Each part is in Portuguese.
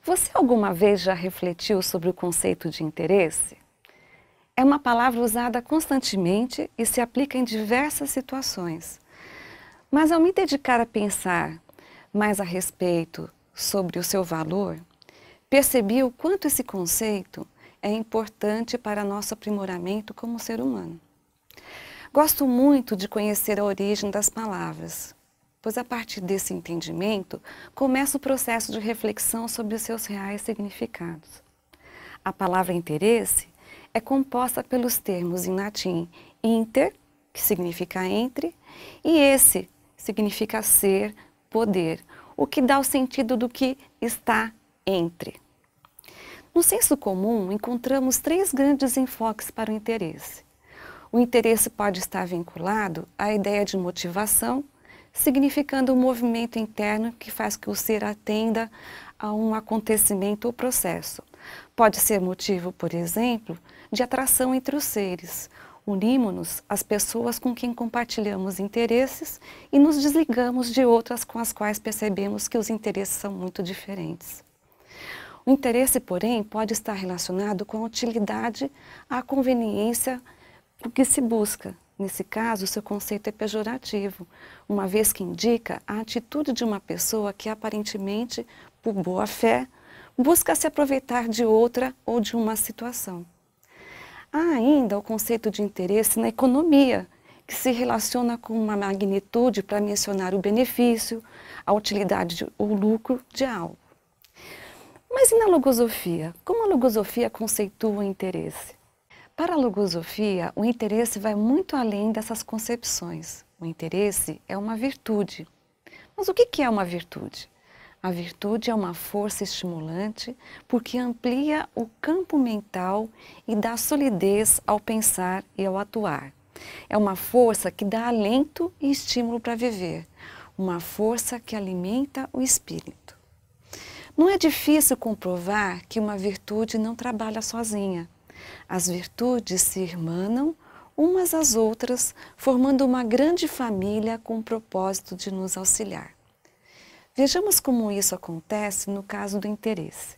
Você alguma vez já refletiu sobre o conceito de interesse? É uma palavra usada constantemente e se aplica em diversas situações. Mas ao me dedicar a pensar mais a respeito sobre o seu valor, percebi o quanto esse conceito é importante para nosso aprimoramento como ser humano. Gosto muito de conhecer a origem das palavras, pois a partir desse entendimento começa o processo de reflexão sobre os seus reais significados. A palavra interesse é composta pelos termos em latim inter, que significa entre, e esse significa ser, poder, o que dá o sentido do que está entre. No senso comum, encontramos três grandes enfoques para o interesse. O interesse pode estar vinculado à ideia de motivação, significando um movimento interno que faz que o ser atenda a um acontecimento ou processo. Pode ser motivo, por exemplo, de atração entre os seres. Unimos-nos às pessoas com quem compartilhamos interesses e nos desligamos de outras com as quais percebemos que os interesses são muito diferentes. O interesse, porém, pode estar relacionado com a utilidade, a conveniência do que se busca. Nesse caso, o seu conceito é pejorativo, uma vez que indica a atitude de uma pessoa que aparentemente, por boa fé, busca se aproveitar de outra ou de uma situação. Há ainda o conceito de interesse na economia, que se relaciona com uma magnitude para mencionar o benefício, a utilidade ou lucro de algo. Mas e na logosofia? Como a logosofia conceitua o interesse? Para a logosofia, o interesse vai muito além dessas concepções. O interesse é uma virtude. Mas o que é uma virtude? A virtude é uma força estimulante porque amplia o campo mental e dá solidez ao pensar e ao atuar. É uma força que dá alento e estímulo para viver. Uma força que alimenta o espírito. Não é difícil comprovar que uma virtude não trabalha sozinha. As virtudes se irmanam umas às outras, formando uma grande família com o propósito de nos auxiliar. Vejamos como isso acontece no caso do interesse.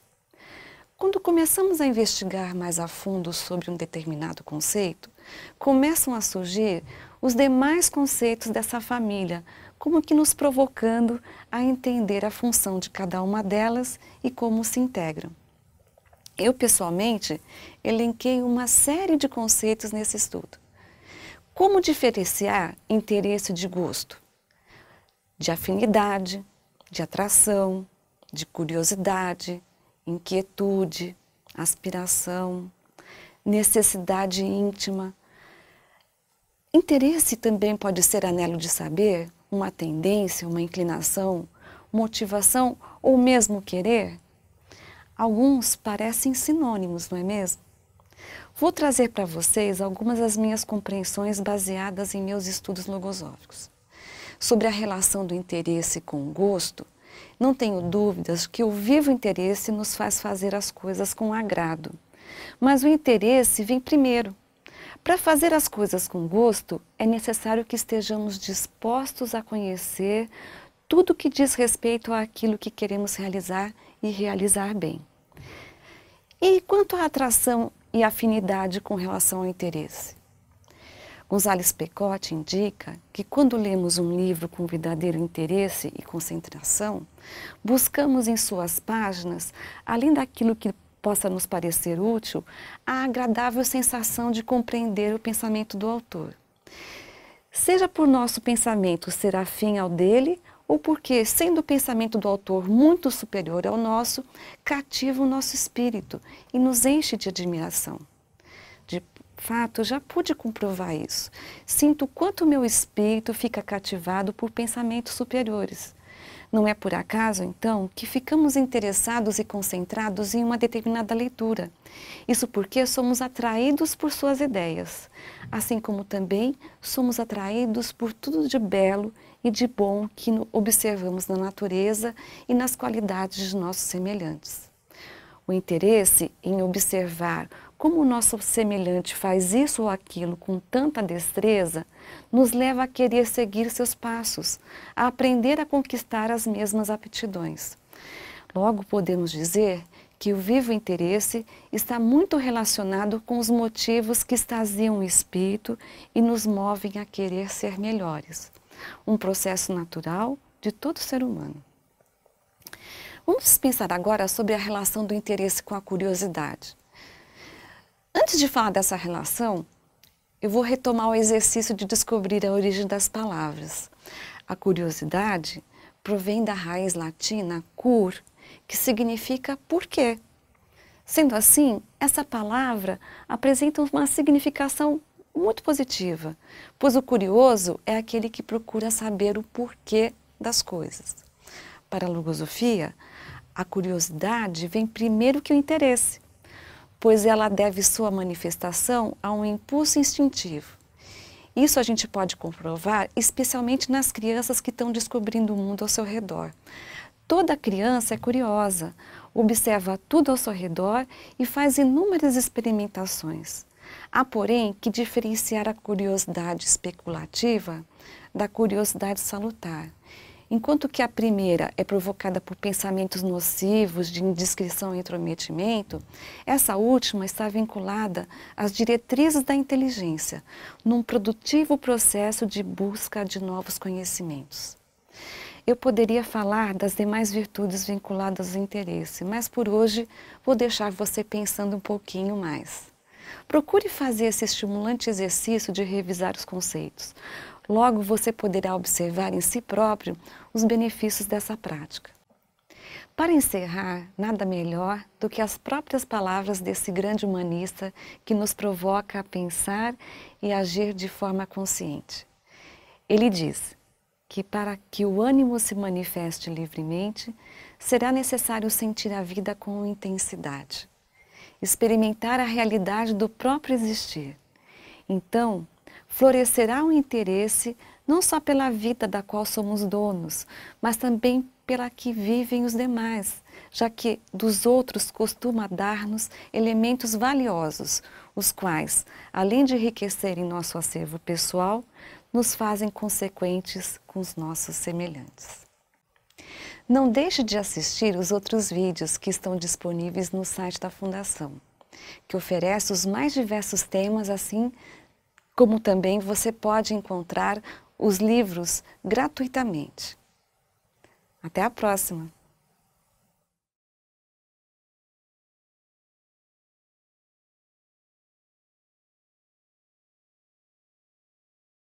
Quando começamos a investigar mais a fundo sobre um determinado conceito, começam a surgir os demais conceitos dessa família, como que nos provocando a entender a função de cada uma delas e como se integram. Eu, pessoalmente, elenquei uma série de conceitos nesse estudo. Como diferenciar interesse de gosto? De afinidade, de atração, de curiosidade, inquietude, aspiração, necessidade íntima. Interesse também pode ser anelo de saber, uma tendência, uma inclinação, motivação ou mesmo querer. Alguns parecem sinônimos, não é mesmo? Vou trazer para vocês algumas das minhas compreensões baseadas em meus estudos logosóficos. Sobre a relação do interesse com o gosto, não tenho dúvidas que o vivo interesse nos faz fazer as coisas com agrado. Mas o interesse vem primeiro. Para fazer as coisas com gosto, é necessário que estejamos dispostos a conhecer tudo que diz respeito àquilo que queremos realizar e realizar bem. E quanto à atração e afinidade com relação ao interesse? González Pecote indica que quando lemos um livro com verdadeiro interesse e concentração, buscamos em suas páginas, além daquilo que possa nos parecer útil, a agradável sensação de compreender o pensamento do autor. Seja por nosso pensamento ser afim ao dele, ou porque, sendo o pensamento do autor muito superior ao nosso, cativa o nosso espírito e nos enche de admiração. De fato, já pude comprovar isso. Sinto quanto o meu espírito fica cativado por pensamentos superiores. Não é por acaso, então, que ficamos interessados e concentrados em uma determinada leitura. Isso porque somos atraídos por suas ideias, assim como também somos atraídos por tudo de belo e de bom que observamos na natureza e nas qualidades de nossos semelhantes. O interesse em observar como o nosso semelhante faz isso ou aquilo com tanta destreza, nos leva a querer seguir seus passos, a aprender a conquistar as mesmas aptidões. Logo, podemos dizer que o vivo interesse está muito relacionado com os motivos que extasiam o espírito e nos movem a querer ser melhores. Um processo natural de todo ser humano. Vamos pensar agora sobre a relação do interesse com a curiosidade. Antes de falar dessa relação, eu vou retomar o exercício de descobrir a origem das palavras. A curiosidade provém da raiz latina cur, que significa por quê. Sendo assim, essa palavra apresenta uma significação muito positiva, pois o curioso é aquele que procura saber o porquê das coisas. Para a logosofia, a curiosidade vem primeiro que o interesse, pois ela deve sua manifestação a um impulso instintivo. Isso a gente pode comprovar especialmente nas crianças que estão descobrindo o mundo ao seu redor. Toda criança é curiosa, observa tudo ao seu redor e faz inúmeras experimentações. Há, porém, que diferenciar a curiosidade especulativa da curiosidade salutar. Enquanto que a primeira é provocada por pensamentos nocivos de indiscrição e intrometimento, essa última está vinculada às diretrizes da inteligência, num produtivo processo de busca de novos conhecimentos. Eu poderia falar das demais virtudes vinculadas ao interesse, mas por hoje vou deixar você pensando um pouquinho mais. Procure fazer esse estimulante exercício de revisar os conceitos. Logo você poderá observar em si próprio os benefícios dessa prática. Para encerrar, nada melhor do que as próprias palavras desse grande humanista que nos provoca a pensar e agir de forma consciente. Ele diz que para que o ânimo se manifeste livremente, será necessário sentir a vida com intensidade, experimentar a realidade do próprio existir. Então, florescerá o interesse não só pela vida da qual somos donos, mas também pela que vivem os demais, já que dos outros costuma dar-nos elementos valiosos, os quais, além de enriquecerem nosso acervo pessoal, nos fazem consequentes com os nossos semelhantes. Não deixe de assistir os outros vídeos que estão disponíveis no site da Fundação, que oferece os mais diversos temas, assim como também você pode encontrar os livros gratuitamente. Até a próxima!